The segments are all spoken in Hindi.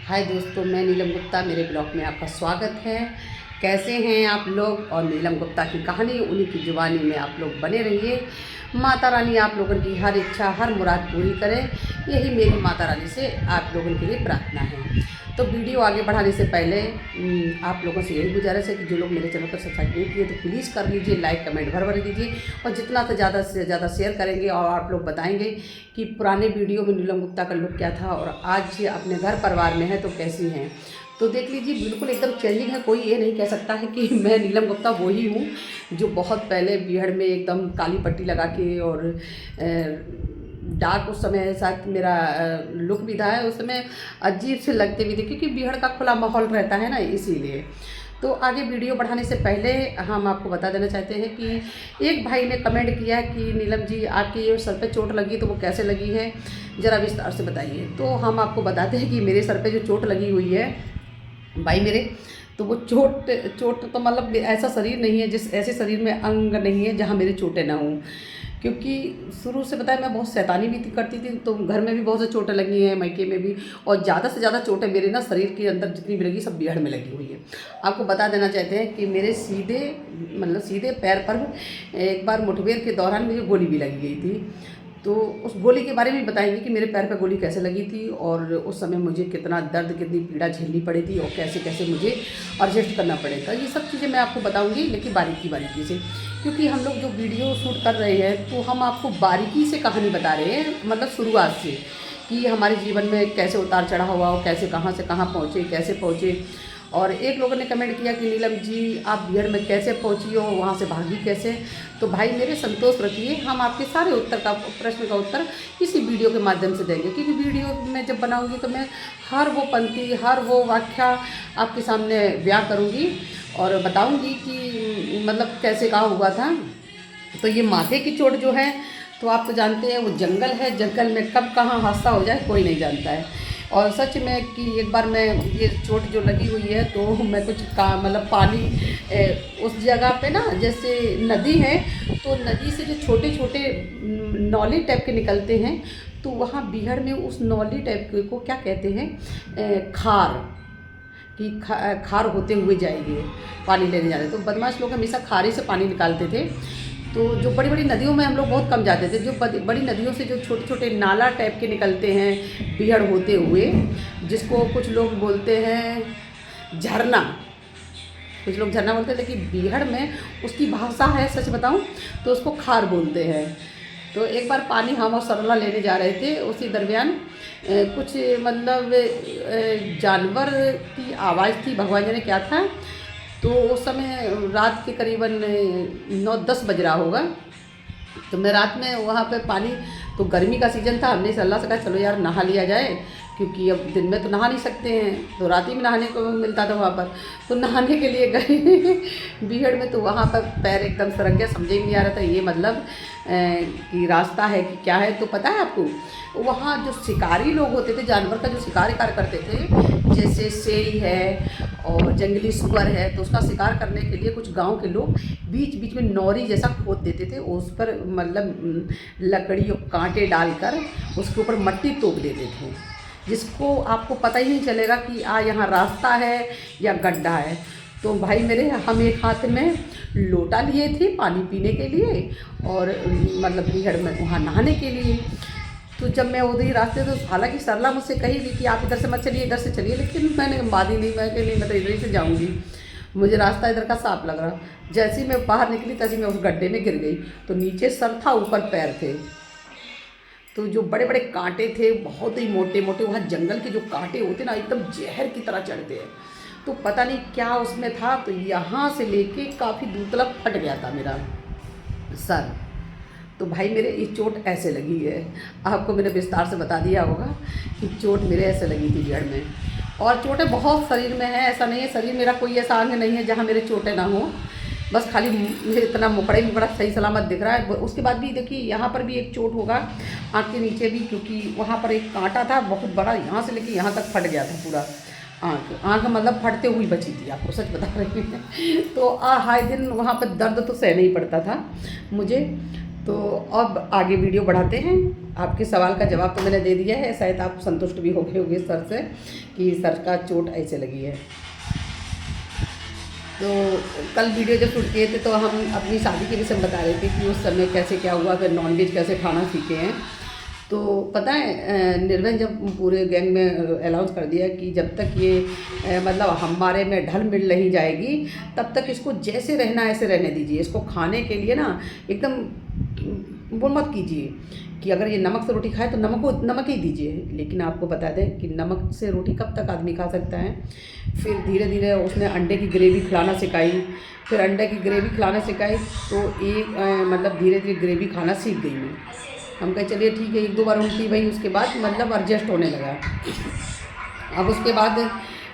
हाय दोस्तों, मैं नीलम गुप्ता, मेरे ब्लॉग में आपका स्वागत है। कैसे हैं आप लोग? और नीलम गुप्ता की कहानी, उन्हीं की जुबानी में आप लोग बने रहिए। माता रानी आप लोगों की हर इच्छा, हर मुराद पूरी करे, यही मेरी माता रानी से आप लोगों के लिए प्रार्थना है। तो वीडियो आगे बढ़ाने से पहले आप लोगों से यही गुजारिश है कि जो लोग मेरे चैनल पर सब्सक्राइब नहीं किए तो प्लीज़ कर लीजिए, लाइक कमेंट भर दीजिए और जितना से ज़्यादा शेयर करेंगे और आप लोग बताएंगे कि पुराने वीडियो में नीलम गुप्ता का लुक क्या था और आज ये अपने घर परिवार में है तो कैसी हैं। तो देख लीजिए, बिल्कुल एकदम चेंजिंग है। कोई ये नहीं कह सकता है कि मैं नीलम गुप्ता वही हूँ जो बहुत पहले बीहड़ में एकदम काली पट्टी लगा के और डार्क, उस समय साथ मेरा लुक भी था, उस समय अजीब से लगते भी थे क्योंकि बीहड़ का खुला माहौल रहता है ना, इसीलिए। तो आगे वीडियो बढ़ाने से पहले हम आपको बता देना चाहते हैं कि एक भाई ने कमेंट किया कि नीलम जी, आपकी ये सर पे चोट लगी तो वो कैसे लगी है, ज़रा विस्तार से बताइए। तो हम आपको बताते हैं कि मेरे सर पे जो चोट लगी हुई है भाई मेरे, तो वो चोट चोट तो मतलब ऐसा शरीर नहीं है, जिस ऐसे शरीर में अंग नहीं है जहाँ मेरे चोटें ना हों। क्योंकि शुरू से पता है मैं बहुत शैतानी भी करती थी, तो घर में भी बहुत से चोटें लगी हैं, मायके में भी। और ज़्यादा से ज़्यादा चोटें मेरे ना शरीर के अंदर जितनी भी लगी सब बीहड़ में लगी हुई है। आपको बता देना चाहते हैं कि मेरे सीधे पैर पर एक बार मुठभेड़ के दौरान मुझे गोली भी लगी गई थी। तो उस गोली के बारे में बताएंगे कि मेरे पैर पर गोली कैसे लगी थी और उस समय मुझे कितना दर्द, कितनी पीड़ा झेलनी पड़ी थी और कैसे कैसे मुझे एडजस्ट करना पड़ेगा। ये सब चीज़ें मैं आपको बताऊंगी, लेकिन बारीकी से, क्योंकि हम लोग जो वीडियो शूट कर रहे हैं तो हम आपको बारीकी से कहानी बता रहे हैं, मतलब शुरुआत से, कि हमारे जीवन में कैसे उतार चढ़ाव हुआ और कैसे कहाँ से कहाँ पहुँचे, कैसे पहुँचे। और एक लोगों ने कमेंट किया कि नीलम जी, आप बीहड़ में कैसे पहुंची हो, वहाँ से भागी कैसे। तो भाई मेरे, संतोष रखिए, हम आपके सारे प्रश्न का उत्तर इसी वीडियो के माध्यम से देंगे। क्योंकि वीडियो में जब बनाऊंगी तो मैं हर वो पंक्ति, हर वो व्याख्या आपके सामने बयां करूंगी और बताऊंगी कि मतलब कैसे कहाँ हुआ था। तो ये माथे की चोट जो है, तो आप तो जानते हैं वो जंगल है, जंगल में कब कहाँ हादसा हो जाए कोई नहीं जानता है। और सच में कि एक बार मैं, ये चोट जो लगी हुई है, तो मैं कुछ का मतलब पानी उस जगह पे ना, जैसे नदी है तो नदी से जो छोटे छोटे नौली टाइप के निकलते हैं, तो वहाँ बीहड़ में उस नौली टाइप को क्या कहते हैं, खार, कि खार होते हुए जाएंगे पानी लेने जाते। तो बदमाश लोग हमेशा खारी से पानी निकालते थे। तो जो बड़ी बड़ी नदियों में हम लोग बहुत कम जाते थे, जो बड़ी नदियों से जो छोटे छोटे नाला टाइप के निकलते हैं बीहड़ होते हुए, जिसको कुछ लोग बोलते हैं झरना, कुछ लोग झरना बोलते हैं, लेकिन बीहड़ में उसकी भाषा है, सच बताऊं तो उसको खार बोलते हैं। तो एक बार पानी हम और सरला लेने जा रहे थे, उसी दरमियान कुछ मतलब जानवर की आवाज़ थी, भगवान जाने क्या था। तो उस समय रात के करीबन 9-10 बज रहा होगा। तो मैं रात में वहाँ पे पानी, तो गर्मी का सीज़न था, हमने अल्लाह से कहा चलो यार नहा लिया जाए, क्योंकि अब दिन में तो नहा नहीं सकते हैं, तो रात ही में नहाने को मिलता था वहाँ पर। तो नहाने के लिए गए बीहड़ में, तो वहाँ पर पैर एकदम सरक गया, समझ ही नहीं आ रहा था ये मतलब कि रास्ता है कि क्या है। तो पता है आपको, वहाँ जो शिकारी लोग होते थे, जानवर का जो शिकार करते थे, जैसे शेरी है और जंगली सुअर है, तो उसका शिकार करने के लिए कुछ गांव के लोग बीच बीच में नौरी जैसा खोद देते थे, उस पर मतलब लकड़ी और कांटे डालकर उसके ऊपर मट्टी तोप देते थे, जिसको आपको पता ही नहीं चलेगा कि यहाँ रास्ता है या गड्ढा है। तो भाई मेरे, हम एक हाथ में लोटा लिए थे पानी पीने के लिए और मतलब बीहड़ में वहाँ नहाने के लिए। तो जब मैं उधर ही रास्ते, तो हालांकि सरला मुझसे कही भी कि आप इधर से मत चलिए, इधर से चलिए, लेकिन मैंने मानी नहीं, मैं नहीं, मैं तो इधर ही से जाऊँगी, मुझे रास्ता इधर का साफ लग रहा। जैसे ही मैं बाहर निकली तैसे मैं उस गड्ढे में गिर गई। तो नीचे सर था, ऊपर पैर थे, तो जो बड़े बड़े कांटे थे, बहुत ही मोटे मोटे, वहाँ जंगल के जो कांटे होते ना एकदम जहर की तरह चढ़ते हैं। तो पता नहीं क्या उसमें था, तो यहाँ से लेके काफ़ी दूर तक फट गया था मेरा सर। तो भाई मेरे, ये चोट ऐसे लगी है, आपको मैंने विस्तार से बता दिया होगा कि चोट मेरे ऐसे लगी थी बीहड़ में। और चोटें बहुत शरीर में है, ऐसा नहीं है शरीर मेरा कोई ऐसा अंग नहीं है जहाँ मेरे चोटें ना हो, बस खाली मुझे इतना मुकड़ा ही बड़ा सही सलामत दिख रहा है। उसके बाद भी देखिए, यहाँ पर भी एक चोट होगा, आँख के नीचे भी, क्योंकि वहाँ पर एक कांटा था बहुत बड़ा, यहाँ से लेके यहाँ तक फट गया था पूरा। आँख मतलब फटते हुई बची थी, आपको सच बता रही हैं। तो हाय दिन वहाँ पर दर्द तो सहना ही पड़ता था मुझे। तो अब आगे वीडियो बढ़ाते हैं। आपके सवाल का जवाब तो मैंने दे दिया है, शायद आप संतुष्ट भी हो गए होंगे सर से कि सर का चोट ऐसे लगी है। तो कल वीडियो जब शूट किए थे तो हम अपनी शादी के विषय में बता रहे थे कि उस समय कैसे क्या हुआ, फिर नॉनवेज कैसे खाना सीखे हैं। तो पता है निर्भय जब पूरे गैंग में अनाउंस कर दिया कि जब तक ये मतलब हमारे में ढल मिल नहीं जाएगी तब तक इसको जैसे रहना ऐसे रहने दीजिए। इसको खाने के लिए ना एकदम वो मत कीजिए कि अगर ये नमक से रोटी खाए तो नमक ही दीजिए। लेकिन आपको बता दें कि नमक से रोटी कब तक आदमी खा सकता है। फिर धीरे धीरे उसने अंडे की ग्रेवी खिलाना सिखाई, फिर अंडे की ग्रेवी खिलाना सिखाई तो एक मतलब धीरे धीरे ग्रेवी खाना सीख गई मैं। हम कहे चलिए ठीक है, 1-2 बार उल्टी भाई, उसके बाद मतलब एडजस्ट होने लगा। अब उसके बाद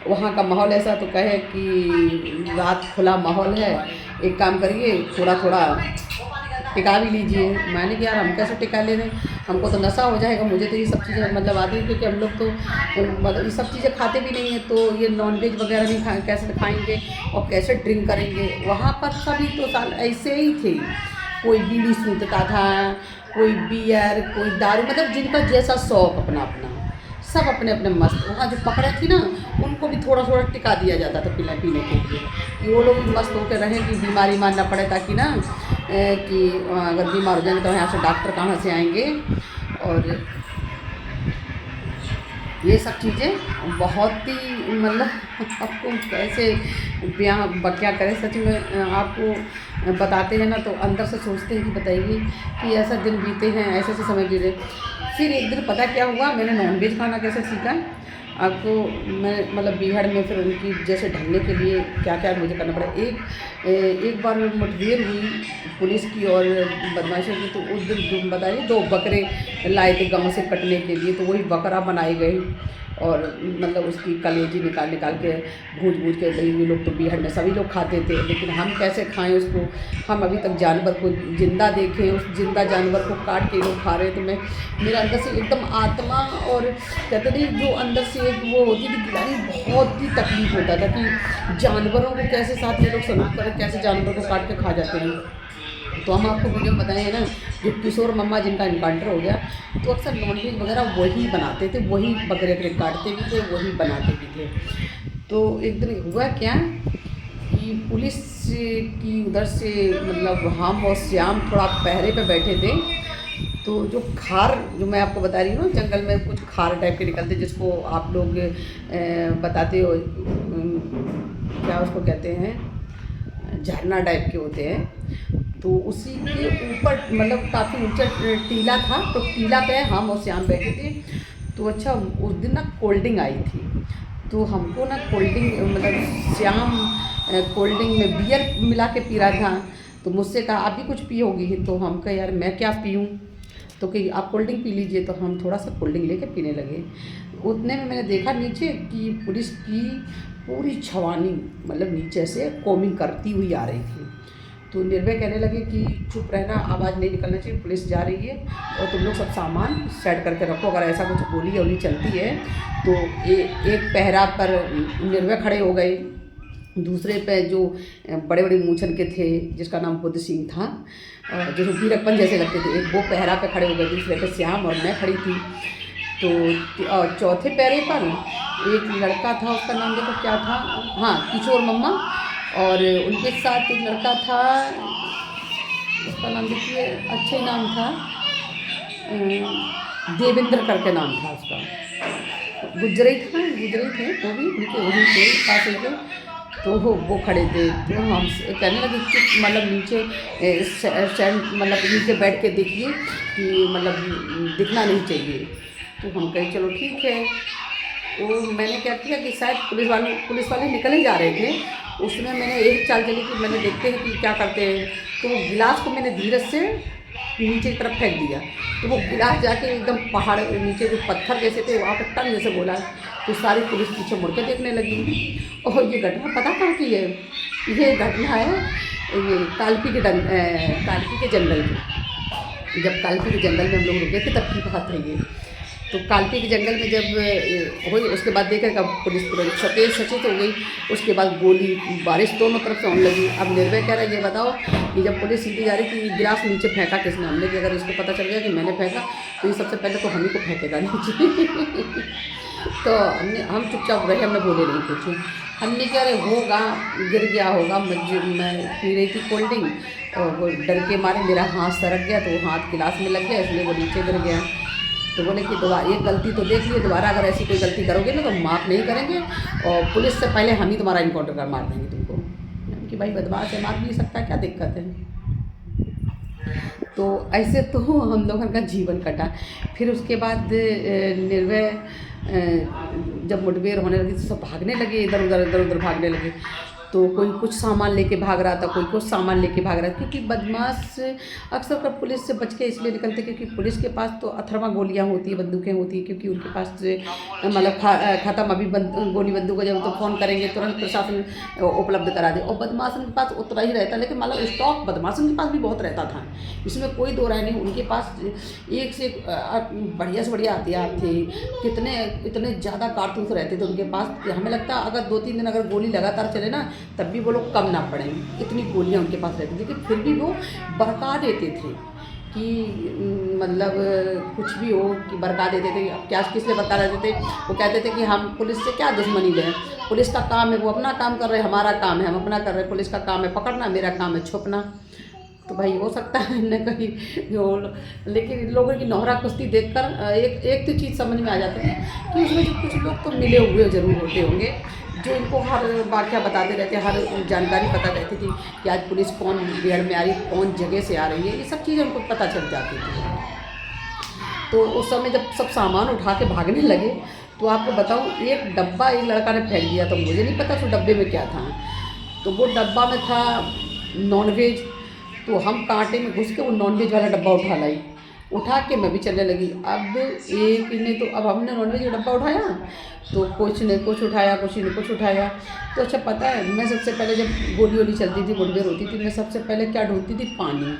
वहाँ का माहौल ऐसा तो कहे कि रात खुला माहौल है, एक काम करिए थोड़ा थोड़ा टिका भी लीजिए। मैंने कि यार हम कैसे टिका ले रहे हैं, हमको तो नशा हो जाएगा। मुझे तो ये सब चीज़ें मतलब आती हैं क्योंकि हम लोग तो मतलब ये सब चीज़ें खाते भी नहीं हैं, तो ये नॉनवेज वगैरह नहीं कैसे खाएंगे और कैसे ड्रिंक करेंगे। वहाँ पर सभी तो साल ऐसे ही थे, कोई बीड़ी सूंघता था, कोई बियर, कोई दारू, मतलब जिनका जैसा शौक अपना अपना, सब अपने अपने मस्त। वहाँ जो पकड़े थी ना उनको भी थोड़ा थोड़ा टिका दिया जाता था पीने के लिए कि वो लोग भी मस्त होकर रहें कि बीमारी मानना पड़े, ताकि ना कि अगर बीमार हो जाएंगे तो यहाँ से डॉक्टर कहाँ से आएंगे। और ये सब चीज़ें बहुत ही मतलब आपको कैसे क्या करें। सच में आपको बताते हैं ना तो अंदर से सोचते हैं कि बताइए कि ऐसा दिन बीते हैं, ऐसे ऐसे समय बीते। फिर एक दिन पता क्या हुआ, मैंने नॉनवेज खाना कैसे सीखा आपको। मैं मतलब बिहार में फिर उनकी जैसे ढलने के लिए क्या क्या मुझे करना पड़ा। एक बार मुठभेड़ हुई पुलिस की और बदमाशों की, तो उस दिन बताइए 2 बकरे लाए थे गाँव से कटने के लिए, तो वही बकरा बनाए गए और मतलब उसकी कलेजी निकाल के भूज के दही। हुए लोग तो बिहार में सभी लोग खाते थे, लेकिन हम कैसे खाएं उसको। हम अभी तक जानवर को जिंदा देखें, उस जिंदा जानवर को काट के लोग खा रहे हैं। तो मैं मेरा अंदर से एकदम आत्मा और कहते नहीं जो अंदर से एक वो होती थी गिलानी, बहुत ही तकलीफ होता था कि जानवरों को कैसे साथ में लोग सलूक करें, कैसे जानवरों को काट के खा जाते हैं। तो हम आपको वीडियो में बताए हैं ना, जो किशोर मम्मा जिनका इनकाउंटर हो गया, तो अक्सर नॉनवेज वगैरह वही बनाते थे, वही बकरे काटते भी थे, वही बनाते भी थे। तो एक दिन हुआ क्या कि पुलिस की उधर से मतलब हम और श्याम थोड़ा पहरे पे बैठे थे। तो जो खार जो मैं आपको बता रही हूँ, जंगल में कुछ खार टाइप के निकलते जिसको आप लोग बताते हो क्या उसको कहते हैं, झरना टाइप के होते हैं। तो उसी के ऊपर मतलब काफ़ी ऊंचा टीला था, तो टीला पे हम और श्याम बैठे थे। तो अच्छा उस दिन ना कोल्ड ड्रिंक आई थी, तो हमको ना कोल्ड ड्रिंक मतलब श्याम कोल्ड ड्रिंक में बियर मिला के पी रहा था। तो मुझसे कहा आप भी कुछ पियोगी, तो हम कहा यार मैं क्या पीऊँ, तो कि आप कोल्ड ड्रिंक पी लीजिए। तो हम थोड़ा सा कोल्ड ड्रिंक लेके पीने लगे। उतने में मैंने देखा नीचे कि पुलिस की पूरी छवानी मतलब नीचे से कोमिंग करती हुई आ रही थी। तो निर्भय कहने लगे कि चुप रहना, आवाज़ नहीं निकलना चाहिए, पुलिस जा रही है और तुम लोग सब सामान सेट करके रखो, अगर ऐसा कुछ गोली वोली चलती है तो। एक पहरा पर निर्भय खड़े हो गए, दूसरे पे जो बड़े बड़े मूछन के थे जिसका नाम बुद्ध सिंह था, जो वीरप्पन जैसे लगते थे, एक वो पहरा पे खड़े हो गए, दूसरे पे श्याम और मैं खड़ी थी। तो चौथे पैरे पर एक लड़का था, उसका नाम देखो क्या था, हाँ किशोर मम्मा, और उनके साथ एक लड़का था, उसका नाम देखिए अच्छा ही नाम था, देवेंद्र करके नाम था उसका, गुजरे थे वो भी उनके वहीं थे पास उनके। तो वो खड़े थे। तो हम कहने लगे कि मतलब नीचे मतलब नीचे बैठ के देखिए कि मतलब दिखना नहीं चाहिए। तो हम कहे चलो ठीक है। तो मैंने क्या किया कि शायद पुलिस वाले निकल ही जा रहे थे, उसमें मैंने एक चाल चली कि मैंने देखते हैं कि क्या करते हैं। तो वो गिलास को मैंने धीरे से नीचे की तरफ फेंक दिया, तो वो गिलास जाके एकदम पहाड़ नीचे जो पत्थर जैसे थे वहाँ पर टन जैसे बोला। तो सारी पुलिस पीछे मुड़ के देखने लगी। और ये घटना पता कहाँ की है, ये घटना है ये कालपी के जंगल की। जब कालपी के जंगल में हम लोग रुके थे तब की बात है ये। तो कालपी के जंगल में जब हुई उसके बाद देखा कब पुलिस तुरंत सचेत हो गई। उसके बाद गोली बारिश दोनों तरफ से होने लगी। अब निर्भय कह रहा है ये बताओ कि जब पुलिस सीधी जा रही थी गिलास नीचे फेंका किसने? हमने कि अगर इसको पता चल गया कि मैंने फेंका तो ये सबसे पहले तो हम ही को फेंकेगा नीचे। तो हम चुपचाप रहे, हमने बोले नहीं कुछ। हमने क्या अरे होगा, गिर गया होगा। मैं पी रही थी कोल्ड ड्रिंक और वो डर के मारे मेरा हाथ सरक गया, तो वो हाथ गिलास में लग गया, इसलिए वो नीचे गिर गया। तो बोले कि दोबारा ये गलती तो देख लिए, दोबारा अगर ऐसी कोई गलती करोगे ना तो माफ़ नहीं करेंगे और पुलिस से पहले हम ही तुम्हारा इनकाउंटर कर मार देंगे तुमको। कि भाई बदमाश है, मार नहीं सकता, क्या दिक्कत है। तो ऐसे तो हम लोगों का जीवन कटा। फिर उसके बाद निर्भय जब मुठभेड़ होने लगी तो सब भागने लगे, इधर उधर भागने लगे। तो कोई कुछ सामान लेके भाग रहा था, कोई कुछ सामान लेके भाग रहा था, क्योंकि बदमाश अक्सर कर पुलिस से बच के इसलिए निकलते क्योंकि पुलिस के पास तो अथर्वा गोलियां होती हैं, बंदूकें होती हैं, क्योंकि उनके पास मतलब ख़त्म अभी गोली बंदूक जब तो फ़ोन करेंगे तुरंत प्रशासन उपलब्ध करा दे। और बदमाशन के पास उतना ही रहता, लेकिन मतलब स्टॉक बदमाशन के पास भी बहुत रहता था, इसमें कोई दो राय नहीं। उनके पास एक से बढ़िया से बढ़िया हथियार थे, इतने ज़्यादा कारतूस रहते थे उनके पास। हमें लगता अगर 2-3 दिन अगर गोली लगातार चले ना तब भी वो लोग कम ना पड़े, इतनी गोलियां उनके पास रहती थी। लेकिन फिर भी वो बरका देते थे कि मतलब कुछ भी हो कि बरका देते थे। अब क्या किस लिए बरका देते थे? वो कहते थे कि हम पुलिस से क्या दुश्मनी लें, पुलिस का काम है, वो अपना काम कर रहे हैं, हमारा काम है हम अपना कर रहे हैं, पुलिस का काम है पकड़ना, मेरा काम है छुपना। तो भाई हो सकता है न कहीं लेकिन इन लोगों की नौहरा कुश्ती देखकर एक तो चीज़ समझ में आ जाती है कि उसमें जो कुछ लोग तो मिले हुए ज़रूर होते होंगे, जो इनको हर वाक़या बताते रहते, हर जानकारी पता रहती थी कि आज पुलिस कौन बिहार में आ रही, कौन जगह से आ रही है, ये सब चीज़ें उनको पता चल जाती थी। तो उस समय जब सब सामान उठा के भागने लगे तो आपको बताऊँ एक डब्बा एक लड़का ने फेंक दिया, तो मुझे नहीं पता तो डब्बे में क्या था। तो वो डब्बा में था नॉनवेज, तो हम कांटे में घुस के वो नॉनवेज वाला डब्बा उठा के मैं भी चलने लगी। अब एक ने तो अब हमने नॉनवेज का डब्बा उठाया तो कुछ ने कुछ उठाया, कुछ ने कुछ उठाया। तो अच्छा पता है मैं सबसे पहले जब गोली चलती थी, मुठभेड़ होती थी, मैं सबसे पहले क्या ढूंढती थी? पानी,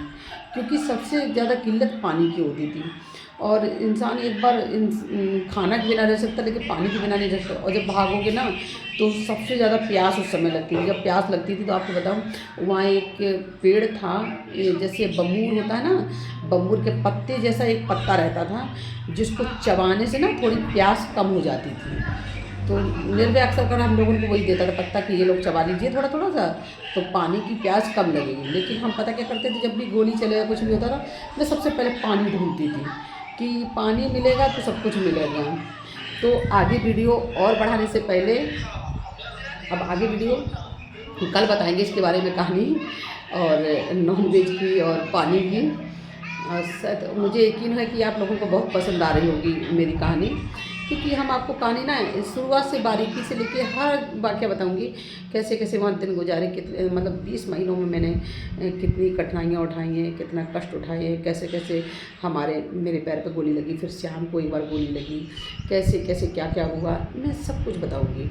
क्योंकि सबसे ज़्यादा किल्लत पानी की होती थी। और इंसान एक बार खाना के बिना रह सकता लेकिन पानी के बिना नहीं रह सकता। और जब भागोगे ना तो सबसे ज़्यादा प्यास उस समय लगती थी। जब प्यास लगती थी तो आपको बताऊँ वहाँ एक पेड़ था, जैसे बबूर होता है ना, बबूर के पत्ते जैसा एक पत्ता रहता था जिसको चबाने से ना थोड़ी प्यास कम हो जाती थी। तो निर्भय अक्सर कर हम लोगों को वही देता था पत्ता कि ये लोग चबा लीजिए थोड़ा थोड़ा सा, तो पानी की प्यास कम लगेगी। लेकिन हम पता क्या करते थे, जब भी गोली चले या कुछ भी होता था मैं सबसे पहले पानी ढूंढती थी कि पानी मिलेगा तो सब कुछ मिलेगा। तो आगे वीडियो और बढ़ाने से पहले अब आगे वीडियो कल बताएंगे इसके बारे में कहानी और नॉनवेज की और पानी की। और मुझे यकीन है कि आप लोगों को बहुत पसंद आ रही होगी मेरी कहानी, क्योंकि हम आपको कहानी ना शुरुआत से बारीकी से लेके हर वाक़या बताऊंगी, कैसे कैसे वहाँ दिन गुजारे, कितने मतलब 20 महीनों में मैंने कितनी कठिनाइयाँ उठाई हैं, कितना कष्ट उठाए हैं, कैसे कैसे मेरे पैर पे गोली लगी, फिर श्याम को एक बार गोली लगी, कैसे कैसे क्या क्या हुआ, मैं सब कुछ बताऊँगी।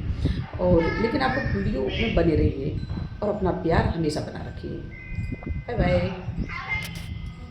और लेकिन आप लोग वीडियो में बने रहिए और अपना प्यार हमेशा बना रखिए। Bye bye.